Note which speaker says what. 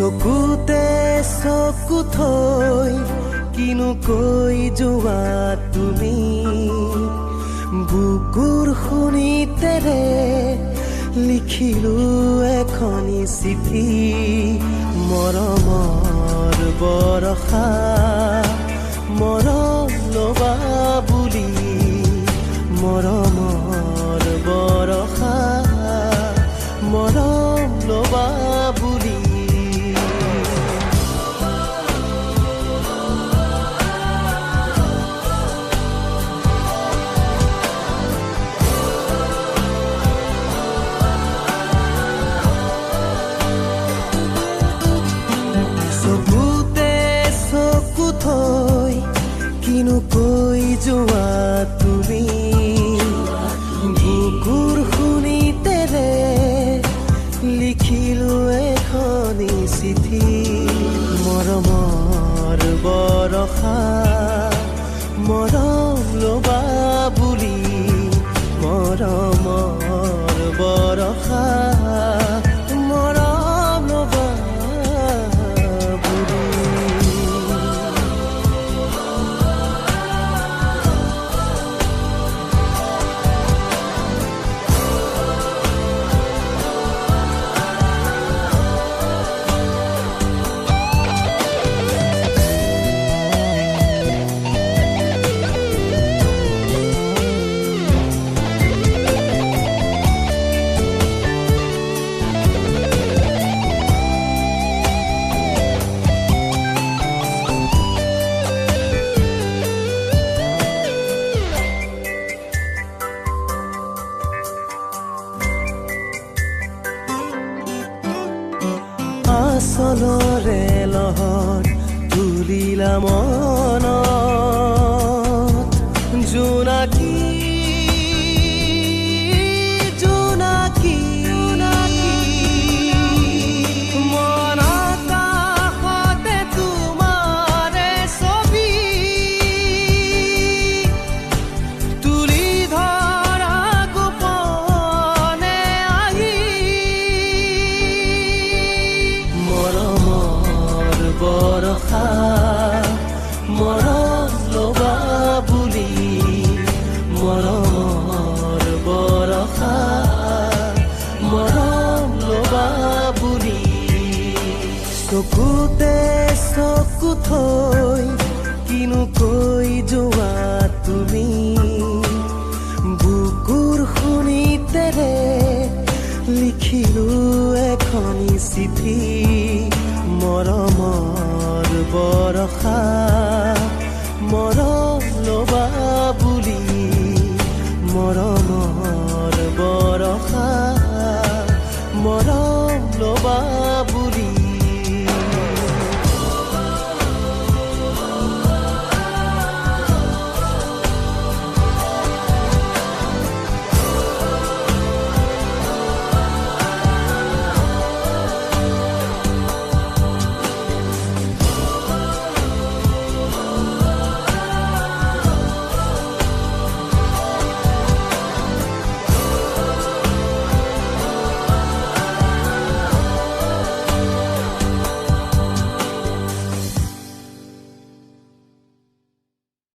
Speaker 1: চকুতে চকু থৈ কিনো কৈ যোৱা তুমি বুকুৰ শুনিতেৰে লিখিলো এখনি চিঠি মৰমৰ বৰষা মৰম লবা বুলি মৰমৰ বৰষা মৰম লবা বুলি চকুতে চকু থৈ কিনো কৈ যোৱা তুমি বুকুৰ শুনিতেৰে লিখিলো এখনি চিঠি মৰমৰ বৰষা মৰম লবা বুলি মৰমৰ বৰষা মৰম লবা বুলি আচলৰে লহৰ তুলিলা মনত জোনাকী জোনাকী মন কাষতে তোমাৰে ছবি তুলি ধৰা গোপনে আহি মৰমৰ বৰষা মৰম লবা বুলি মৰমৰ বৰষা মৰম লবা বুলি চকুতে চকু থৈ কিনো কৈ যোৱা তুমি বুকুৰ শুনিতেৰে লিখিলো এখনি চিঠি মৰমৰ বৰষা